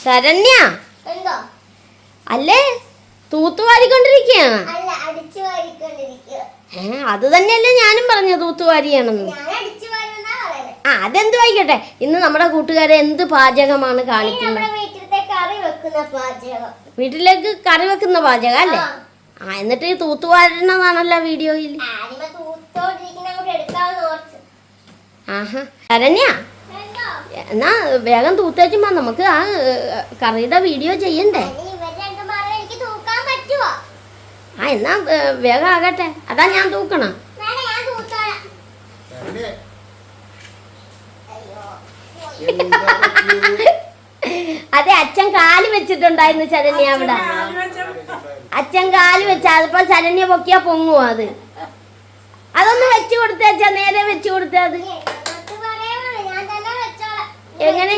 ശരണ്യ അല്ലേ തൂത്തുവാരിക്കൊണ്ടിരിക്കുകയാണ്. അത് തന്നെയല്ലേ ഞാനും പറഞ്ഞു തൂത്തുവാരിയാണെന്ന്. അതെന്ത് വായിക്കട്ടെ. ഇന്ന് നമ്മുടെ കൂട്ടുകാരെ എന്ത് പാചകമാണ് കാണിക്കുന്നത്? വീട്ടിലേക്ക് കറി വെക്കുന്ന പാചകം അല്ലേ? എന്നിട്ട് തൂത്തുവാരണതാണല്ലോ വീഡിയോയിൽ. ആഹാ ശരണ്യ എന്നാ വേഗം തൂത്തേച്ചുമ്പോ നമുക്ക് ആ കറിയുടെ വീഡിയോ ചെയ്യണ്ടേ? എന്നാ വേഗം ആകട്ടെ. അതാ ഞാൻ തൂക്കണം. അതെ അച്ഛൻ കാല് വെച്ചിട്ടുണ്ടായിരുന്നു ശരണ്യ അവിടെ. അച്ഛൻ കാല് വെച്ച അതിപ്പോ ശരണ്യ പൊക്കിയാ പൊങ്ങുവോ? അതൊന്ന് വെച്ചു കൊടുത്തേച്ചാ നേരെ വെച്ചു കൊടുത്തേ. അത് എങ്ങനെ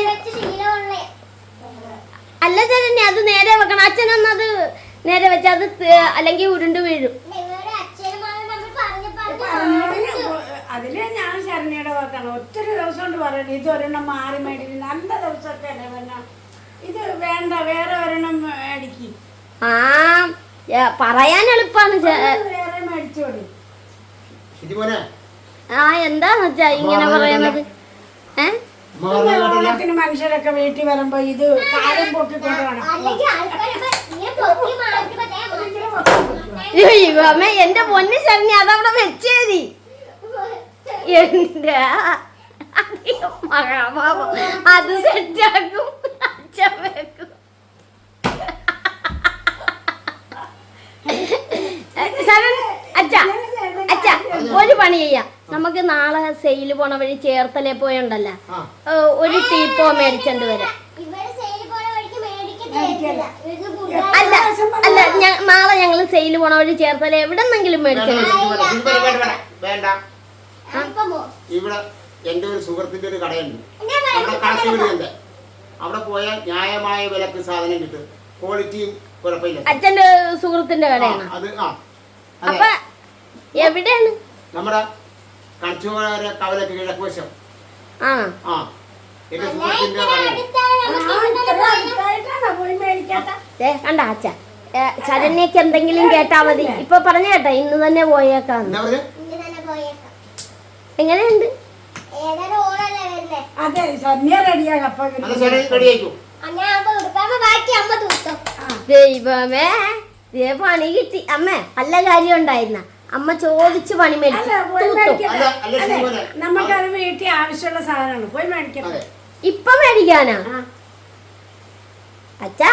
അല്ല ശരണ്യ അത് നേരെ വെക്കണം. അച്ഛനൊന്നത് നേരെ വെച്ചാൽ അത് അല്ലെങ്കിൽ ഉരുണ്ട് വീഴും. അതില് ഞാൻ ശരണ്യയുടെ വെക്കണം. ഒത്തിരി ദിവസം കൊണ്ട് പറയണം ഇത് ഒരെണ്ണം മാറി മേടിക്കും. നല്ല ദിവസമൊക്കെ അല്ലേ പിന്നെ ഇത് വേണ്ട വേറെ ഒരെണ്ണം മേടിക്കും. പറയാൻ എളുപ്പാണ്. വേറെ മേടിച്ചോടി. എന്താന്ന് വെച്ചാ ഇങ്ങനെ പറയണത്? ഓണത്തിന് മനുഷ്യരൊക്കെ വീട്ടിൽ വരുമ്പോ ഇത് കാലം പൊക്കിക്കൊണ്ട് വേണം. എന്റെ പൊന്നു ശരണ്യ അതവിടെ വെച്ചേരി. എന്റെ മഹാഭാവം അത് സെറ്റാക്കും. അച്ഛൻ വെക്കും. അച്ഛാ ഒരു പണി ചെയ്യാം. നമുക്ക് നാളെ സെയില് പോണ വഴി ചേർത്തലേ പോയുണ്ടല്ലോ ഒരു ടീപ്പോ മേടിച്ചോണ്ട് വരാം. അല്ല അല്ല നാളെ ഞങ്ങള് സെയില് പോണ വഴി ചേർത്തല എവിടെന്നെങ്കിലും മേടിച്ചോണ്ട് ഇവിടെ എന്റെ ഒരു സുഹൃത്തിന്റെ ഒരു കടയുണ്ട്. അവിടെ പോയാൽ ന്യായമായ വിലക്ക് സാധനം കിട്ടും. ക്വാളിറ്റിയും കുഴപ്പമില്ല. അച്ഛന്റെ സുഹൃത്തിന്റെ കടയാണ്. അപ്പൊ എവിടെയാണ്? നമ്മുടെ കണിച്ചുകാര കവലക്ക് കിഴക്ക് വശം. എന്റെ സുഹൃത്തിന്റെ കണ്ട അച്ഛ ശരണ്യക്ക് എന്തെങ്കിലും കേട്ടാ മതി. ഇപ്പൊ പറഞ്ഞു കേട്ടോ ഇന്ന് തന്നെ പോയേക്കാം. എങ്ങനെയുണ്ട്? അതെ ശരണ്യ റെഡിയാക്കും. ദൈവമേ പണി കിട്ടി. അമ്മ നല്ല കാര്യം ഉണ്ടായിരുന്ന അമ്മ ചോദിച്ചു പണി മേടിച്ചു. നമുക്കത് വീട്ടിൽ ആവശ്യമുള്ള സാധനമാണ്. പോയി മേടിക്കണം. ഇപ്പൊ മേടിക്കാനാ? അച്ഛാ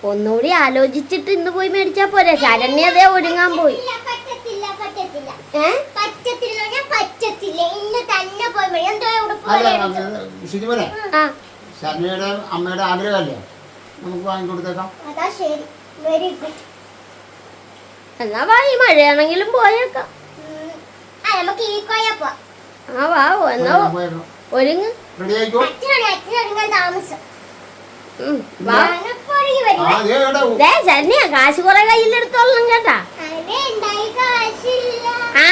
ഒന്നുകൂടി ആലോചിച്ചിട്ട് ഇന്ന് പോയി മേടിച്ചാ പോരെ? ശരണ്യ അതേ ഒരുങ്ങാൻ പോയി. ശരണ്യയുടെ അമ്മയുടെ ആഗ്രഹമല്ലേ നമുക്ക് വാങ്ങിക്കൊടുത്തേക്കാം. എന്നാ വാ ഈ മഴയാണെങ്കിലും പോയേക്കാം. വാ എന്നാ ഒരുങ്ങ്. ശരണ്യ കാശ് കുറെ കയ്യിലെടുത്തോളണം കേട്ടാ.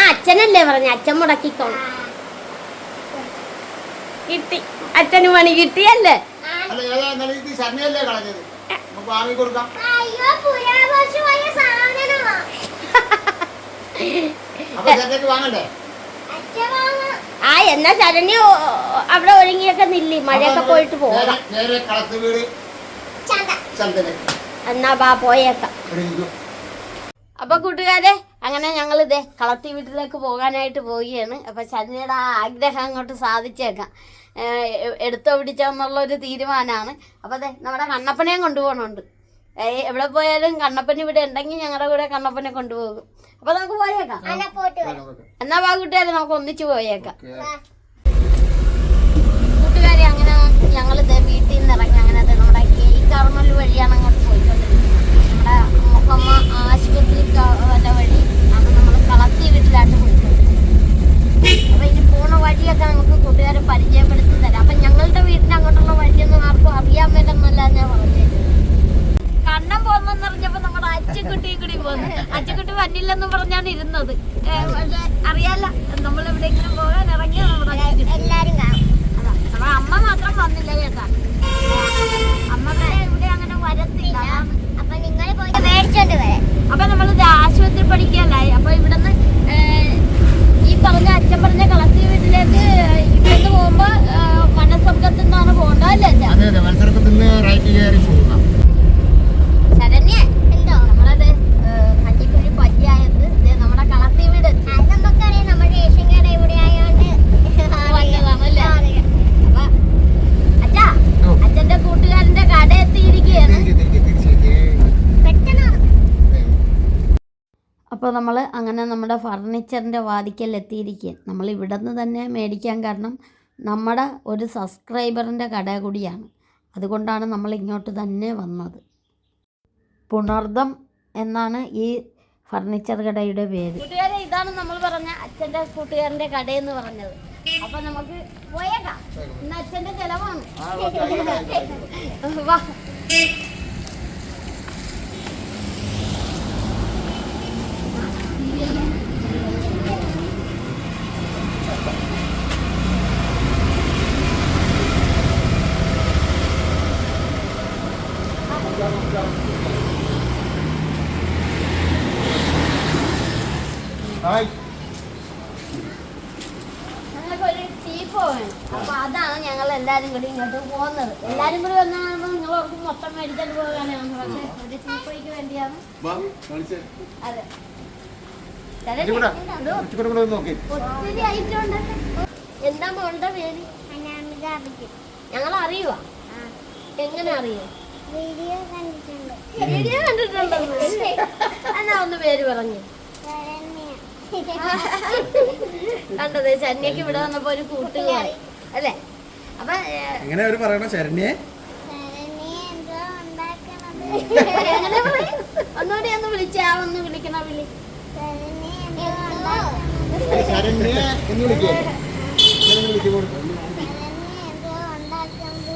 അച്ഛനല്ലേ പറഞ്ഞ അച്ഛൻ മുടക്കിക്കോളും. കിട്ടി അച്ഛന് പണി കിട്ടിയല്ലേ? എന്നാ ശരണ്യ അവിടെ ഒരുങ്ങിയൊക്കെ നില്ലി. മഴയൊക്കെ പോയിട്ട് പോകാം. എന്നാ ബാ പോയേക്കാം. അപ്പൊ കൂട്ടുകാരെ അങ്ങനെ ഞങ്ങൾ ഇതേ കളത്തി വീട്ടിലേക്ക് പോകാനായിട്ട് പോവുകയാണ്. അപ്പൊ ശരണ്യയുടെ ആ ആഗ്രഹം അങ്ങോട്ട് സാധിച്ചേക്കാം. എടുത്തോ പിടിച്ചോന്നുള്ളൊരു തീരുമാനമാണ്. അപ്പൊ അതെ നമ്മുടെ കണ്ണപ്പനെയും കൊണ്ടുപോകണുണ്ട്. എവിടെ പോയാലും കണ്ണപ്പൻ ഇവിടെ ഉണ്ടെങ്കിൽ ഞങ്ങളുടെ കൂടെ കണ്ണപ്പനെ കൊണ്ടുപോകും. അപ്പൊ നമുക്ക് പോയേക്കാം. എന്നാ വാ കൂട്ടുകാരെ നമുക്ക് ഒന്നിച്ചു പോയേക്കാം. കൂട്ടുകാരെ അങ്ങനെ ഞങ്ങൾ വീട്ടിൽ നിന്ന് ഇറങ്ങി അങ്ങനെ നമ്മുടെ കേൾക്കാറുന്നൊരു വഴിയാണ് അങ്ങോട്ട് പോയിക്കൊണ്ടിരിക്കുന്നത്. നമ്മുടെ മുഖമ്മ ആശുപത്രി വഴി ആണ് നമ്മൾ കളത്തി വീട്ടിലായിട്ട് പോയിക്കൊണ്ടിരിക്കുന്നത്. അപ്പൊ ഇനി പോണ വഴിയൊക്കെ നമുക്ക് കൂട്ടുകാരെ പരിചയപ്പെടുത്തി തരാം. അപ്പൊ ഞങ്ങളുടെ വീട്ടിന് അങ്ങോട്ടുള്ള വഴിയൊന്നും ആർക്കും അറിയാൻ മേലെന്നല്ല ഞാൻ പറഞ്ഞത്. കണ്ണം പോകുന്നെന്ന് പറഞ്ഞപ്പോ നമ്മുടെ അച്ചക്കുട്ടി കൂടി പോന്നു. അച്ചക്കുട്ടി വന്നില്ലെന്ന് പറഞ്ഞാണ് ഇരുന്നത്. പക്ഷെ അറിയാല്ല നമ്മൾ എവിടെയെങ്കിലും പോകാൻ ഇറങ്ങിയ നമ്മുടെ എല്ലാരും കാണും. അതാ നമ്മുടെ അമ്മ മാത്രം വന്നില്ല കേട്ടാ. അമ്മ പഠിക്കാനായി. അപ്പൊ ഇവിടുന്ന് ഈ പറഞ്ഞ അച്ഛൻ പറഞ്ഞ കളക്ടീവ് വീട്ടിലേക്ക് ഇവിടുന്ന് പോകുമ്പോ മനസ്സർഗത്തിൽ നിന്നാണ് പോകേണ്ടത് അല്ലേ അച്ഛാ? അതെ അതെ, മനസ്സിലൊക്കെ റൈറ്റ് കയറി പോകുക. ശരണ്യ എന്തോ നമ്മളത് കഞ്ഞിക്കുഴി പഞ്ചായത്ത് നമ്മുടെ കളക്ടീവ് വീട് നമുക്കറിയാം. നമ്മുടെ റേഷൻ കട ഇവിടെ ആയതുകൊണ്ട് വന്നതാണല്ലേ. അപ്പൊ അച്ഛാ, അച്ഛന്റെ കൂട്ടുകാരന്റെ കട എത്തിയിരിക്കുകയാണ്. അപ്പോൾ നമ്മൾ അങ്ങനെ നമ്മുടെ ഫർണിച്ചറിൻ്റെ വാതിക്കൽ എത്തിയിരിക്കുക. നമ്മൾ ഇവിടെ നിന്ന് തന്നെ മേടിക്കാൻ കാരണം നമ്മുടെ ഒരു സബ്സ്ക്രൈബറിൻ്റെ കട കൂടിയാണ്. അതുകൊണ്ടാണ് നമ്മൾ ഇങ്ങോട്ട് തന്നെ വന്നത്. പുണർദം എന്നാണ് ഈ ഫർണിച്ചർ കടയുടെ പേര്. കൂട്ടുകാരെ, ഇതാണ് നമ്മൾ പറഞ്ഞ അച്ഛൻ്റെ കൂട്ടുകാരൻ്റെ കടയെന്ന് പറഞ്ഞത്. അപ്പോൾ നമുക്ക് പോയേക്കാം. ഇന്ന് അച്ഛൻ്റെ ചിലവാണ്. വാ. ഞങ്ങൾക്കൊരു ടീപ്പോ വേണം. അപ്പൊ അതാണ് ഞങ്ങൾ എല്ലാരും കൂടി ഇങ്ങോട്ട് പോകുന്നത്. എല്ലാരും കൂടി വന്നാൽ നിങ്ങളോർക്ക് മൊത്തം മേടിച്ചിട്ട് പോകാനാണ്. പക്ഷെ ഒരു ടീപ്പോയ്ക്ക് വേണ്ടിയാണ്. അതെ, ഒത്തിരി ഐറ്റം ഉണ്ട്. എന്താ മോളുടെ പേര്? ഞങ്ങൾ അറിയുവാ. എങ്ങനെ അറിയോ? വീഡിയോ കണ്ടിട്ടുണ്ടോ? എന്നാ ഒന്ന് പേര് പറഞ്ഞു. കണ്ടത് ശരണ്യക്ക് ഇവിടെ വന്നപ്പോ ഒരു കൂട്ടുകാരി അല്ലേ? അപ്പൊ എങ്ങനെ അവര് പറയണ ശരണ്യെ ഒന്നുകൂടി ഒന്ന് വിളിച്ചാ ഒന്ന് വിളിക്കണ വിളി.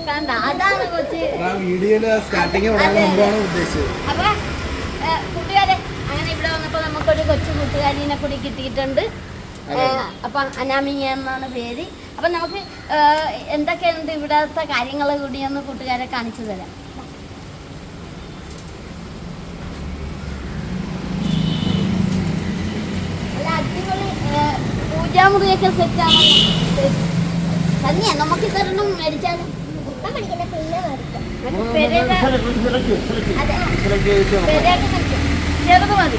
കണ്ട, അതാണ് കൊച്ച് വീഡിയോയില് സ്റ്റാർട്ടിങ് മുമ്പാണ് ഉദ്ദേശിച്ചത്. അപ്പൊ കൂട്ടുകാരെ, അങ്ങനെ ഇവിടെ വന്നപ്പോ നമുക്കൊരു കൊച്ചു കൂട്ടുകാരിനെ കൂടി കിട്ടിയിട്ടുണ്ട്. അപ്പൊ അനാമിക എന്നാണ് പേര്. അപ്പൊ നമുക്ക് എന്തൊക്കെയുണ്ട് ഇവിടത്തെ കാര്യങ്ങൾ കൂടി ഒന്ന് കൂട്ടുകാരെ കാണിച്ചു തരാം. അല്ല, അടിപൊളി പൂജാമുറിയൊക്കെ സെറ്റാണല്ലോ. തന്നെയാ നമുക്ക് ഇതൊരെണ്ണം മേടിച്ചാലും ചെറുത് മതി.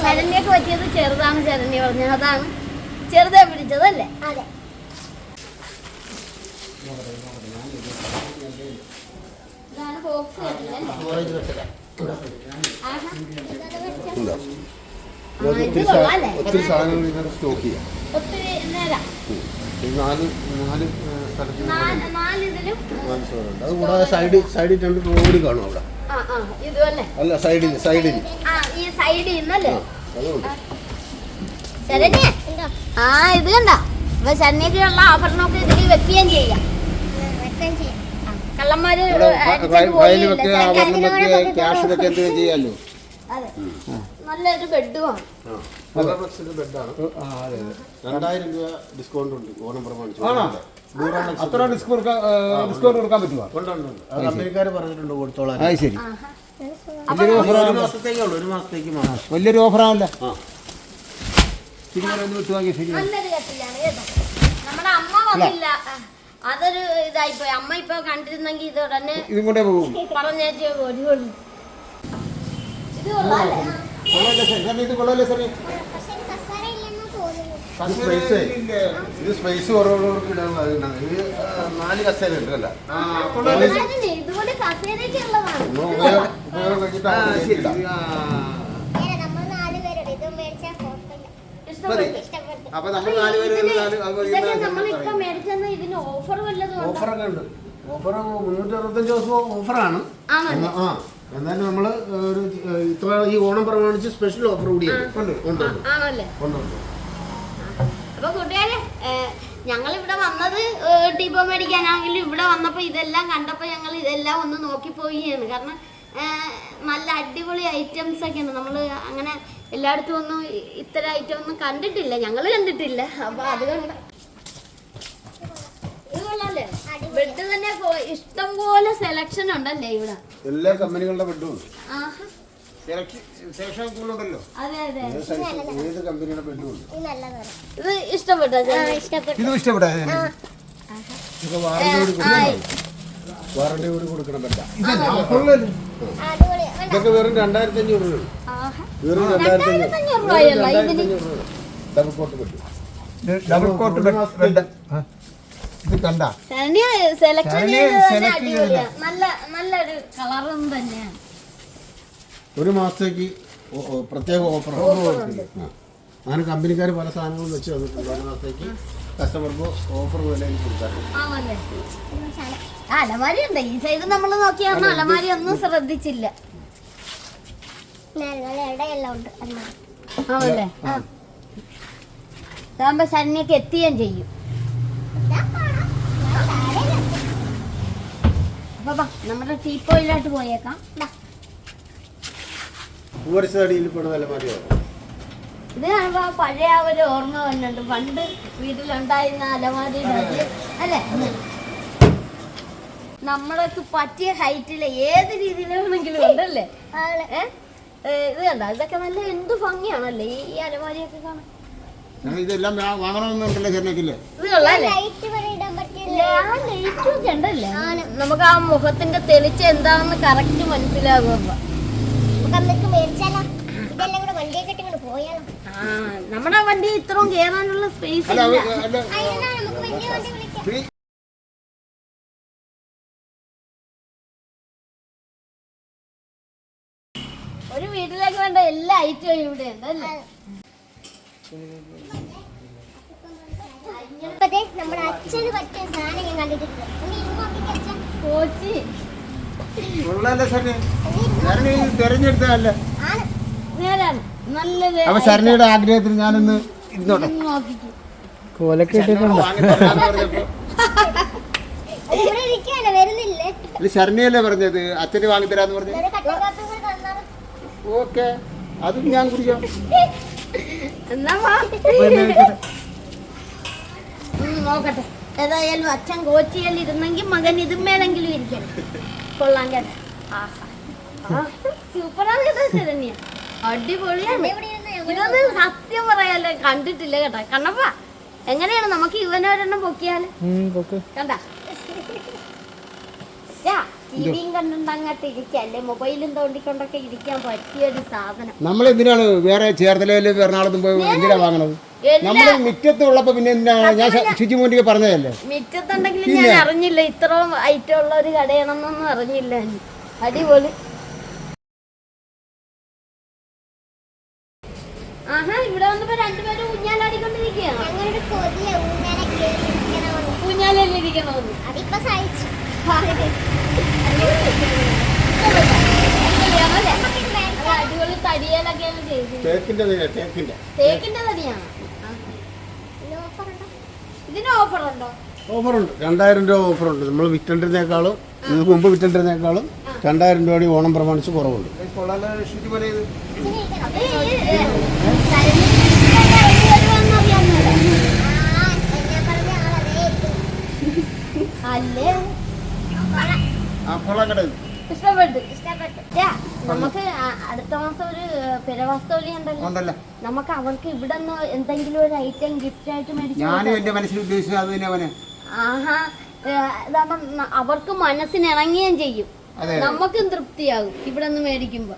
ശരണ്യൊക്കെ പറ്റിയത് ചെറുതാണ്. ശരണ്യ പറഞ്ഞ അതാണ് ചെറുതെ പിടിച്ചതല്ലേ? അതെ. ഇതാണ് ബോക്സ്. ഒത്തിരി സാധനങ്ങൾ സ്റ്റോക്ക് ചെയ്യാം. ഒത്തിരി നേരം അതുകൂടാതെ സൈഡിൽ രണ്ട് റോഡ് കാണും അവിടെ. അല്ല, സൈഡിൽ ഈ സൈഡിൽ നിന്നല്ലേ? ശരണ്യ, ആ ഇത് കണ്ട. അപ്പൊ ശരണ്യക്കുള്ള ആഭരണമൊക്കെ ഇതിൽ വെക്കുകയും ചെയ്യാം. കള്ളന്മാര് ചെയ്യാലോ. അതെ, നല്ലൊരു ബെഡുമാണ്. 2000 രൂപ ഡിസ്കൗണ്ട് ഉണ്ട് ഓണം പ്രമാണിച്ചു. അത്ര ഡിസ്കൗണ്ട് കൊടുക്കാൻ പറ്റുമോ? കമ്പനിക്കാര് പറഞ്ഞിട്ടുണ്ട് കൊടുത്തോളാം. ശരി, ഒരു മാസത്തേക്ക് വലിയൊരു ഓഫറാണല്ലോ. നല്ലൊരു കട്ടിലാണ് കേട്ടോ. നമ്മുടെ അമ്മ വന്നില്ല, അതൊരു ഇതായിപ്പോയി. അമ്മ ഇപ്പൊ കണ്ടിരുന്നെങ്കിൽ ഇത് ഉടനെ ഇതും കൊണ്ടേ പോകും. പറഞ്ഞേച്ചു ഒരു ഇത് കൊള്ളാല്ലേ? ഇത് കൊള്ളാല്ലേ സാറേ? ഇത് സ്പേസ് കുറവുള്ളവർക്ക് ഇടാനുള്ളതാണ്. ഇത് 4 കസേര ഉണ്ട് അല്ല? ഇതുപോലെ കസേരക്കുള്ളതാണ്. ഉപയോഗം കഴിഞ്ഞിട്ട് അപ്പൊ നമ്മൾ 4 പേര് നമ്മളിപ്പോ മേടിച്ചെന്ന് ഇതിന് ഓഫർ വല്ലതും ഓഫറൊക്കെ ഉണ്ട്. ഓഫർ 365 ദിവസം ഓഫറാണ്. എന്നാലും നമ്മള് ഒരു ഇത്ര ഈ ഓണം പ്രമാണിച്ച് സ്പെഷ്യൽ ഓഫർ കൂടിയാണ്. ആണല്ലേ? അപ്പൊ കൂട്ടുകാരെ, ഞങ്ങളിവിടെ വന്നത് ടീപ്പോ മേടിക്കാനാണെങ്കിലും ഇവിടെ വന്നപ്പോ ഇതെല്ലാം കണ്ടപ്പോ ഞങ്ങൾ ഇതെല്ലാം ഒന്ന് നോക്കിപ്പോവുകയാണ്. കാരണം നല്ല അടിപൊളി ഐറ്റംസ് ഒക്കെ ഉണ്ട്. നമ്മൾ അങ്ങനെ എല്ലായിടത്തും ഒന്നും ഇത്തരം ഐറ്റം ഒന്നും കണ്ടിട്ടില്ല, ഞങ്ങൾ കണ്ടിട്ടില്ല. അപ്പൊ അതുകൊണ്ട് ഇത് കൊള്ളാല്ലേ? ബെഡ് തന്നെ ഇഷ്ടം പോലെ സെലക്ഷൻ ഉണ്ടല്ലേ ഇവിടെ? എല്ലാ കമ്പനികളുടെ ബെഡും ഉണ്ട്. സെലക്ഷൻ കൂടുതലുണ്ടല്ലോ. അതെ അതെ ഏത് കമ്പനിയുടെ ബെഡുണ്ട്? ഇത് ഇഷ്ടപ്പെട്ടോ? ഇതും ഇഷ്ടപ്പെട്ടോ? ഇതൊക്കെ വാറണ്ടി കൂടി കൊടുക്കണം ബെഡാ. ഇതൊക്കെ വെറും 2500 രൂപ. വെറും 2500 രൂപ. Double cot bed. Double cot bed. ഇത് കണ്ട സെലക്ഷൻ നല്ലൊരു കളറും തന്നെയാണ്. ഒരു മാസത്തേക്ക് പ്രത്യേക ഓഫർ അങ്ങനെ കമ്പനിക്കാർ പല സാധനങ്ങളും വെച്ച് തന്നിട്ടുണ്ട്. ഒരു മാസത്തേക്ക് കസ്റ്റമർക്ക് ഓഫർ വിലയിൽ കൊടുക്കാറുണ്ട്. അലമാരി ഉണ്ട് ഈ സൈഡ് നമ്മൾ നോക്കിയാൽ അലമാരി ഒന്നും ശ്രദ്ധിച്ചില്ല. ആണല്ലേ അതാകുമ്പോ ശരണ്യൊക്കെ എത്തുകയും ചെയ്യും. അപ്പൊ നമ്മുടെ ടീപ്പോയിലോട്ട് പോയേക്കാം. പൂവരശാടിയിൽ പെടുന്ന അലമാരിയാണ് ഇത് കാണുമ്പോ പഴയ ഒരു ഓർമ്മ വന്നിട്ടുണ്ട്. പണ്ട് വീട്ടിലുണ്ടായിരുന്ന അലമാരിയുടെ അല്ലേ, നമ്മളൊക്കെ പറ്റിയ ഹൈറ്റില് ഏത് രീതിയിലാണെങ്കിലും ഉണ്ടല്ലേ. ഇത് കണ്ട ഇതൊക്കെ നല്ല എന്ത് ഭംഗിയാണല്ലേ ഈ അലമാരിയൊക്കെ കാണാൻ. ഇതെല്ലാം വാങ്ങണമെന്നുണ്ടല്ലോ ചെന്നൈക്കില്ലേ? ഇത് കൊള്ളാല്ലേ, ലൈറ്റൊക്കെ ഉണ്ടല്ലേ. നമുക്ക് ആ മുഖത്തിന്റെ തെളിച്ച് എന്താണെന്ന് കറക്റ്റ് മനസ്സിലാകുമ്പോ നമ്മുടെ വണ്ടി ഇത്രയും കേറാനുള്ള സ്പേസ് ഇല്ല. ഒരു വീട്ടിലേക്ക് വേണ്ട എല്ലാ ഐറ്റവും ഇവിടെ ഉണ്ട് അല്ലേ. നമ്മുടെ അച്ഛന് പറ്റിയ സാധനം ഞാൻ കണ്ടിട്ടുണ്ട്. കോച്ചി തെരഞ്ഞെടുത്തതല്ല. നേരാണ്, നല്ലത്. അപ്പൊ ശരണ്യയുടെ ആഗ്രഹത്തിൽ ഞാനിന്ന് ഇരുന്നോട്ടെ. നോക്കിക്കോ വരുന്നില്ലേ? ശരണ്യല്ലേ പറഞ്ഞത് അച്ഛന് വാങ്ങിത്തരാന്ന് പറഞ്ഞത്? ഓക്കെ, അതും ഞാൻ കുടിക്കാം. എന്നാ നോക്കട്ടെ. ഏതായാലും അച്ഛൻ കോച്ചിയിൽ ഇരുന്നെങ്കിൽ മകൻ ഇതുമേലെങ്കിലും ഇരിക്കണം. കൊള്ളാൻ കേട്ടെ. സൂപ്പറാണ് കേട്ടോ ശരണ്യ, അടിപൊളിയാണ്. ഇതൊന്നും സത്യം പറയാല്ലേ കണ്ടിട്ടില്ല കേട്ടോ. കണ്ണപ്പ എങ്ങനെയാണ് നമുക്ക് ഇവനൊരെണ്ണം പൊക്കിയാല് കണ്ട ടിവിയും കണ്ടുകൊണ്ട് അങ്ങോട്ട് ഇരിക്കല്ലേ, മൊബൈലും തോണ്ടിക്കൊണ്ടൊക്കെ ഇരിക്കാൻ പറ്റിയൊരു സാധനം. നമ്മൾ എന്തിനാണ് വേറെ ചേർത്തലയിലും എറണാകുളത്തും പോയി എന്തിനാ വാങ്ങണത്? നമ്മൾ മിറ്റത്തുള്ളപ്പോ പിന്നെ എന്തിനാണ്? ഞാൻ ശുചിമോന്റിക്ക് പറഞ്ഞതല്ലേ. മിറ്റത്തുണ്ടെങ്കിലും ഞാൻ അറിഞ്ഞില്ല ഇത്രയും ഐറ്റം ഉള്ള ഒരു കടയാണെന്നൊന്നും അറിഞ്ഞില്ല. അടിപൊളി. ആഹാ, ഇവിടെ വന്നപ്പോ രണ്ടുപേരും ഊഞ്ഞാലാടിക്കൊണ്ടിരിക്കുകയാണ്. ഊഞ്ഞാലിരിക്കണമെന്ന് അതിപ്പോ സഹിച്ചു. അടിപൊളി തടിയലൊക്കെയാണ് ചെയ്തത്. തേക്കിന്റെ തടിയാണ്. ഇതിന് ഓഫർ ഉണ്ടോ? ഓഫറുണ്ട്, 2000 രൂപ ഓഫറുണ്ട്. നമ്മൾ വിറ്റണ്ടിരുന്നേക്കാളും ഇത് മുമ്പ് വിറ്റണ്ടിരുന്നേക്കാളും 2000 രൂപയുടെ ഓണം പ്രമാണിച്ച് കുറവുണ്ട്. ഇഷ്ടപ്പെട്ടു. നമുക്ക് അടുത്ത മാസം ഒരു പിറവാസ്തോലി ഉണ്ടല്ലോ, നമുക്ക് അവർക്ക് ഇവിടെ നിന്ന് എന്തെങ്കിലും ഒരു ഐറ്റം ഗിഫ്റ്റ് ആയിട്ട് മേടിച്ചു. ആഹാ, അവർക്ക് മനസ്സിന് ഇണങ്ങുകയും ചെയ്യും, നമുക്കും തൃപ്തിയാകും ഇവിടെ നിന്ന് മേടിക്കുമ്പോ.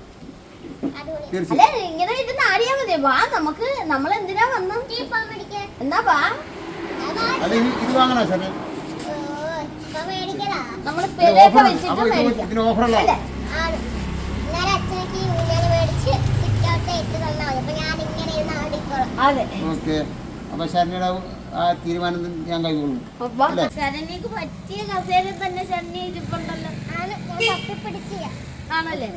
അല്ലെ ഇങ്ങനെ ഇരുന്ന് ആടിയാ മതി. വാ, നമുക്ക് നമ്മളെന്തിനാ വന്നു എന്നാ വാ. നമ്മള് പെരയൊക്കെ വെച്ചിട്ട് അതെ. അപ്പൊ ശരണ്യയുടെ ആ തീരുമാനം ഞാൻ കൈകൊള്ളും. ശരണ്യക്ക് പറ്റിയ കസേര തന്നെ ശരണ്യ ഇരിപ്പുണ്ടല്ലോ. ആണല്ലേ,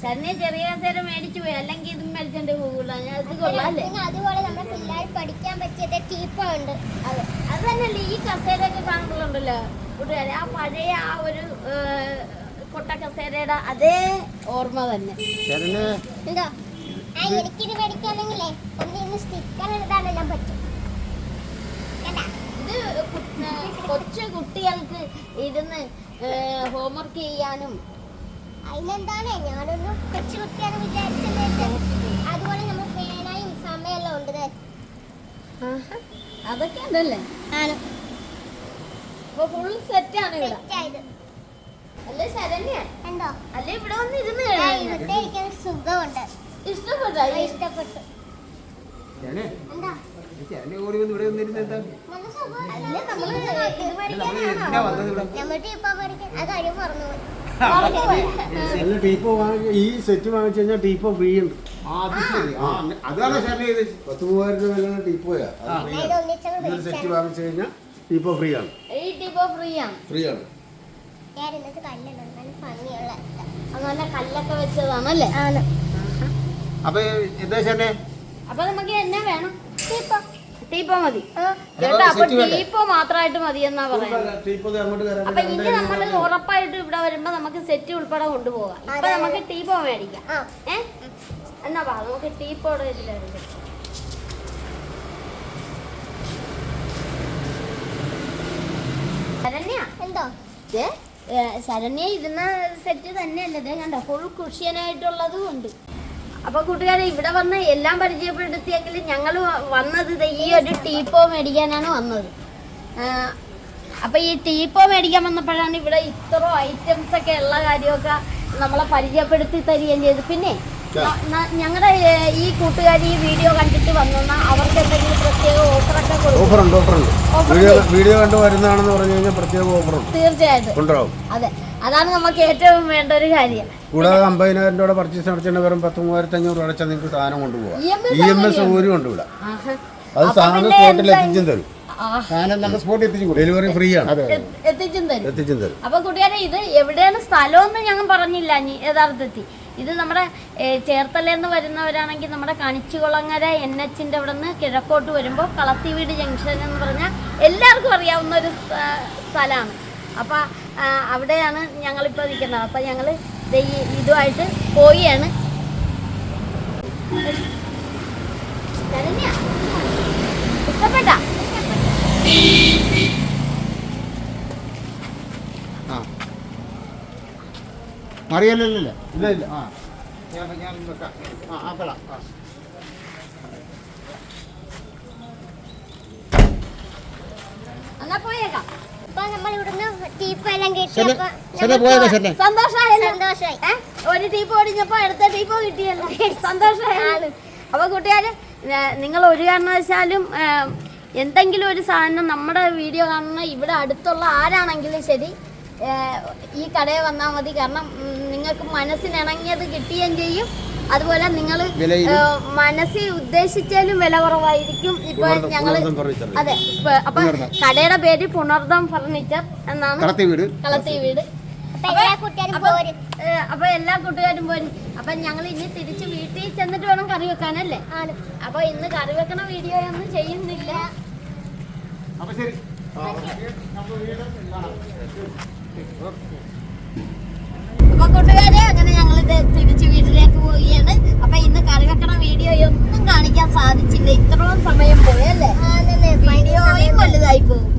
ശരണ്യ ചെറിയ കസേര മേടിച്ചു പോയി, അല്ലെങ്കിൽ ഇതും മേടിച്ചോണ്ട് പോകൂല. ഇത് കൊള്ളാല്ലേ. അതുപോലെ നമ്മുടെ പിള്ളേർ പഠിക്കാൻ പറ്റിയ ടീപ്പുണ്ട്. അതെ, അത് തന്നെയല്ലേ ഈ കസേരയൊക്കെ കാണുമ്പോഴുണ്ടല്ലോ കൂട്ടുകാരെ, ആ പഴയ ആ ഒരു കൊട്ട കസേരയുടെ അതേ ഓർമ്മ തന്നെ. എന്തോ എനിക്കിത് മേടിക്കാണെങ്കിലേ ഒന്ന് സ്റ്റിക്കർ എഴുതാനെല്ലാം പറ്റും. ഇത് കൊച്ചു കുട്ടികൾക്ക് ഇരുന്ന് ഹോംവർക്ക് ചെയ്യാനും അതിനെന്താണ് ഞാനൊന്ന് കൊച്ചു കുട്ടിയാണ് വിചാരിച്ചത്. അതുപോലെ നമ്മൾ പേനായും സമയമെല്ലാം ഉണ്ട് ദേ. അതൊക്കെ ഉണ്ടല്ലേ? ആണ് അപ്പൊ ഫുൾ സെറ്റാണ് ഇവിടെ സെറ്റായത്. അല്ലേ ശരണ്യ? എന്തോ അല്ലേ ഇവിടെ വന്ന് ഇരുന്ന് ഇവിടുത്തെ ഇരിക്കാൻ സുഖമുണ്ട്. ഇഷ്ടപ്പെട്ടോ? ഇഷ്ടപ്പെട്ടു. ചേട്ടനെ, എന്താ ചേട്ടനെ ഓടി വന്ന് ഇവിടെ വന്നിരുന്നത് എന്താ? നല്ല സുഖം. അല്ലേ നമ്മള് ഇത് നമ്മള് എന്തിനാ വന്നത് ഇവിടെ? നമ്മളുടെ ഇപ്പൊ പഠിക്കാൻ ആ കാര്യം മറന്നുപോയി. അല്ല ടീപ്പോ വാങ്ങി ഈ സെറ്റ് വാങ്ങിച്ചു കഴിഞ്ഞാൽ ടീപ്പോ ഫ്രീ ഉണ്ട്. അത് ശരി. അതാണ് ചേട്ടനെ ഇത് 10,000 രൂപ വിലയുള്ള ടീപ്പോയാ ഇത് ഒന്നിച്ചങ്ങ് സെറ്റ് മേടിച്ചാണ്. വാങ്ങിച്ചു കഴിഞ്ഞാൽ ടീപ്പോ ഫ്രീ ആണ്. ഈ ടിപ്പോ ഫ്രീ ആണ്. ഫ്രീ ആണ്. ഞാൻ ഇന്നത്തെ കല്ലുണ്ട് നല്ല ഭംഗിയുള്ള അത് നല്ല കല്ലൊക്കെ വെച്ചതാണല്ലേ? ആണ്. അപ്പൊ എന്താ ചേട്ടനെ? അപ്പൊ നമുക്ക് എന്നാ വേണം? ടീപ്പോ മതി ആ, ചേട്ടാ. അപ്പൊ സെറ്റ് വേണ്ടേ? ടീപ്പോ മാത്രമായിട്ട് മതി എന്നാ പറയുന്നത്. ടീപ്പോ അങ്ങോട്ട് കയറാൻ അപ്പൊ ഇനി നമ്മൾ ഉറപ്പായിട്ട് ഇവിടെ വരുമ്പോ നമുക്ക് സെറ്റ് ഉൾപ്പെടെ കൊണ്ടുപോകാം. ഇപ്പൊ അതെ. നമുക്ക് ടീപ്പോ മേടിക്കാം. ആ. എന്നാ വാ നമുക്ക് ടീപ്പോടെ ഇതിലുണ്ട്. ശരണ്യ, എന്തോ ദേ, ശരണ്യ ഇരുന്ന സെറ്റ് തന്നെയല്ലേ? ദേ കണ്ടോ, ഫുൾ കുഷ്യനായിട്ടുള്ളതും ഉണ്ട്. അപ്പൊ കൂട്ടുകാരെ, ഇവിടെ വന്ന് എല്ലാം പരിചയപ്പെടുത്തിയെങ്കിലും ഞങ്ങൾ വന്നത് ദേ ഈ ഒരു ടീപ്പോ മേടിക്കാനാണ് വന്നത്. അപ്പൊ ഈ ടീപ്പോ മേടിക്കാൻ വന്നപ്പോഴാണ് ഇവിടെ ഇത്ര ഐറ്റംസ് ഒക്കെ ഉള്ള കാര്യമൊക്കെ നമ്മളെ പരിചയപ്പെടുത്തി തരികയും ചെയ്തു. പിന്നെ ഞങ്ങളുടെ ഈ കൂട്ടുകാർ ഈ വീഡിയോ കണ്ടിട്ട് വന്നാ അവർക്ക് എന്തെങ്കിലും പ്രത്യേക ഓഫറൊക്കെ കൊടുക്കും? ഓഫറുണ്ട്. വീഡിയോ കണ്ട് വരുന്നതാണെന്ന് പറഞ്ഞു കഴിഞ്ഞാൽ പ്രത്യേക ഓഫറുണ്ട്. തീർച്ചയായിട്ടും ഉണ്ടാവും. അതെ, അതാണ് നമുക്ക് ഏറ്റവും വേണ്ട ഒരു കാര്യം. കൂടാതെ 50,000 രൂപ പർച്ചേസ് നടത്തിയിട്ട് വെറും 10,3500 അടച്ചാൽ നിങ്ങൾക്ക് സാധനം കൊണ്ടുപോകാം. EMS സൗകര്യം ഉണ്ട് ഇവിടെ. അത് സാധനം സ്പോട്ടിൽ എത്തിച്ചും തരും. സാധനം നമ്മൾ സ്പോട്ടിൽ എത്തിച്ചു കൊടുക്കും. ഡെലിവറി ഫ്രീ ആണ്. എത്തിച്ചും തരും. എത്തിച്ചും അപ്പൊ കൂട്ടുകാരെ, ഇത് എവിടെയാണ് സ്ഥലമെന്ന് ഞങ്ങൾ പറഞ്ഞില്ല യഥാർത്ഥത്തിൽ. ഇത് നമ്മുടെ ചേർത്തലേന്ന് വരുന്നവരാണെങ്കിൽ നമ്മുടെ കണിച്ചുകുളങ്ങര NH-ന്റെ അവിടെ നിന്ന് കിഴക്കോട്ട് വരുമ്പോൾ കളത്തിവീട് ജംഗ്ഷൻ എന്ന് പറഞ്ഞാൽ എല്ലാവർക്കും അറിയാവുന്ന ഒരു സ്ഥലമാണ്. അപ്പം അവിടെയാണ് ഞങ്ങളിപ്പോൾ നിൽക്കുന്നത്. അപ്പം ഞങ്ങൾ ഇതുമായിട്ട് പോവുകയാണ്. ഇഷ്ടപ്പെട്ട? അറിയാലോ? ഇല്ല. ആ ഞാൻ വെക്കാം. ആപ്പളാ. എന്നാ പോയേക്കാം. അപ്പൊ നമ്മൾ ഇവിടുന്ന് ടീപ്പ് എല്ലാം ശരി കിട്ടിയപ്പോ പോയേക്കാ ചേട്ടനെ. സന്തോഷമായി. ഒരു ടീപ്പ് ഓടിഞ്ഞപ്പോ അടുത്ത ടീപ്പ് കിട്ടിയല്ലോ. സന്തോഷമായി. അപ്പൊ കൂട്ടുകാര്, നിങ്ങൾ ഒരു കാരണവശാലും എന്തെങ്കിലും ഒരു സാധനം നമ്മുടെ വീഡിയോ കാണുന്ന ഇവിടെ അടുത്തുള്ള ആരാണെങ്കിലും ശരി, ഈ കടയിൽ വന്നാൽ മതി. കാരണം നിങ്ങൾക്ക് മനസ്സിനിണങ്ങിയത് കിട്ടുകയും ചെയ്യും. അതുപോലെ നിങ്ങൾ മനസ്സിൽ ഉദ്ദേശിച്ചാലും വില കുറവായിരിക്കും. ഇപ്പൊ ഞങ്ങള് അതെ, അപ്പൊ കടയുടെ പേര് പുണർദം ഫർണിച്ചർ എന്നാണ്. കളത്തി വീട്. അപ്പൊ എല്ലാ കൂട്ടുകാരും പോരും. അപ്പൊ ഞങ്ങൾ ഇനി തിരിച്ച് വീട്ടിൽ ചെന്നിട്ട് വേണം കറി വെക്കാനല്ലേ? അപ്പൊ ഇന്ന് കറി വെക്കണ വീഡിയോ ഒന്നും ചെയ്യുന്നില്ല. അപ്പൊ കൂട്ടുകാരെ, അങ്ങനെ ഞങ്ങൾ തിരിച്ച് വീട്ടിലേക്ക് പോവുകയാണ്. അപ്പൊ ഇന്ന് കറി വെക്കണ വീഡിയോ ഒന്നും കാണിക്കാൻ സാധിച്ചില്ല. ഇത്രയും സമയം പോയല്ലേ? വീഡിയോയും വലുതായി പോകും.